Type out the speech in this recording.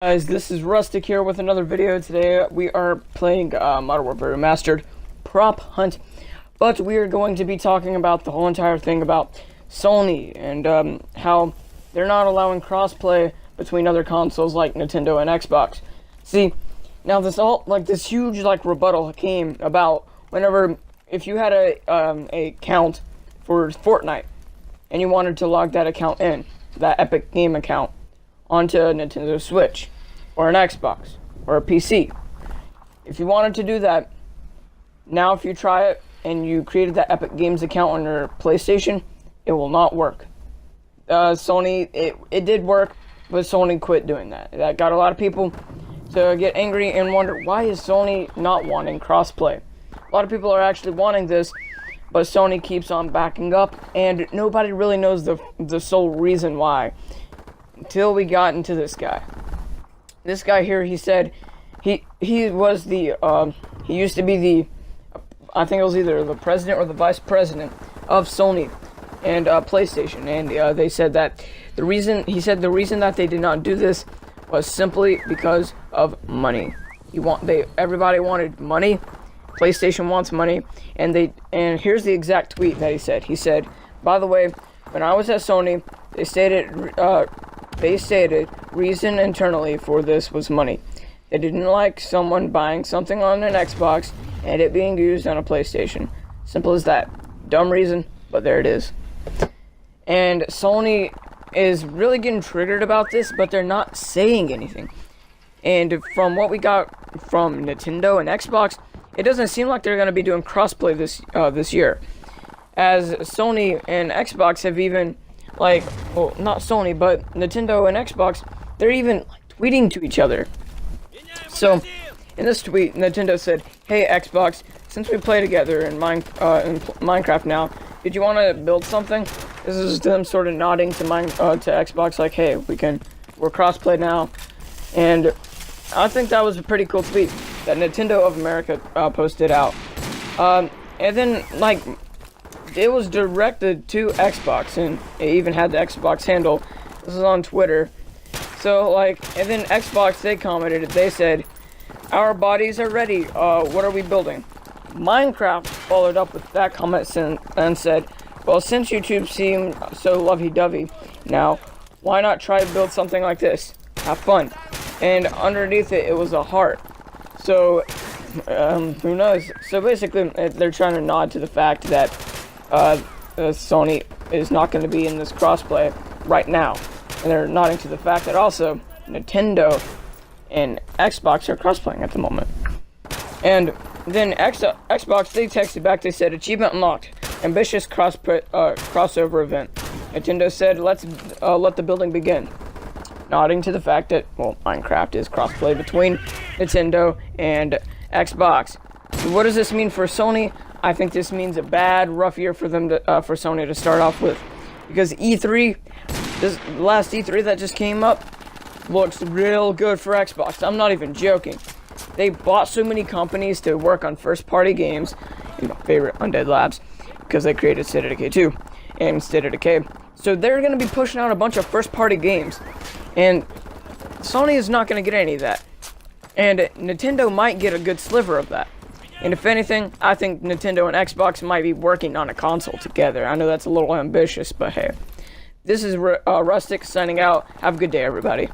Guys, this is Rustic here with another video. Today we are playing Modern Warfare Remastered Prop Hunt, but we are going to be talking about the whole entire thing about Sony and how they're not allowing crossplay between other consoles like Nintendo and Xbox. See, now this huge rebuttal came about whenever if you had a account for Fortnite and you wanted to log that account in, that Epic Game account, onto a Nintendo Switch, or an Xbox, or a PC. If you wanted to do that, now if you try it, and you created that Epic Games account on your PlayStation, it will not work. Sony, it did work, but Sony quit doing that. That got a lot of people to get angry and wonder, why is Sony not wanting crossplay? A lot of people are actually wanting this, but Sony keeps on backing up, and nobody really knows the sole reason why. Until we got into this guy. This guy here, he said he was the he used to be the I think it was either the president or the vice president of Sony and PlayStation, and they said that the reason that they did not do this was simply because of money. Everybody wanted money. PlayStation wants money, and here's the exact tweet that he said. He said, "By the way, when I was at Sony, they stated reason internally for this was money. They didn't like someone buying something on an Xbox and it being used on a PlayStation. Simple as that. Dumb reason, but there it is." And Sony is really getting triggered about this, but they're not saying anything. And from what we got from Nintendo and Xbox, it doesn't seem like they're going to be doing crossplay this year. As Sony and Xbox have even not Sony, but Nintendo and Xbox, they're even tweeting to each other. So, in this tweet, Nintendo said, "Hey Xbox, since we play together in Minecraft now, did you want to build something?" This is them sort of nodding to Xbox, like, "Hey, we're crossplay now." And I think that was a pretty cool tweet that Nintendo of America posted out. And then it was directed to Xbox, and it even had the Xbox handle. This is on Twitter. So, and then Xbox, they commented, they said, "Our bodies are ready, what are we building?" Minecraft followed up with that comment and said, "Well, since YouTube seemed so lovey-dovey, now, why not try to build something like this? Have fun." And underneath it was a heart. So, who knows? So basically, they're trying to nod to the fact that Sony is not going to be in this crossplay right now, and they're nodding to the fact that also Nintendo and Xbox are crossplaying at the moment. And then Xbox, they texted back. They said, "Achievement unlocked, ambitious crossover event." Nintendo said, "Let's let the building begin," nodding to the fact that Minecraft is crossplay between Nintendo and Xbox. So what does this mean for Sony? I think this means a bad, rough year for them for Sony to start off with, because E3, this last E3 that just came up, looks real good for Xbox. I'm not even joking. They bought so many companies to work on first-party games. My favorite, Undead Labs, because they created State of Decay 2 and State of Decay. So they're going to be pushing out a bunch of first-party games, and Sony is not going to get any of that. And Nintendo might get a good sliver of that. And if anything, I think Nintendo and Xbox might be working on a console together. I know that's a little ambitious, but hey. This is Rustic signing out. Have a good day, everybody.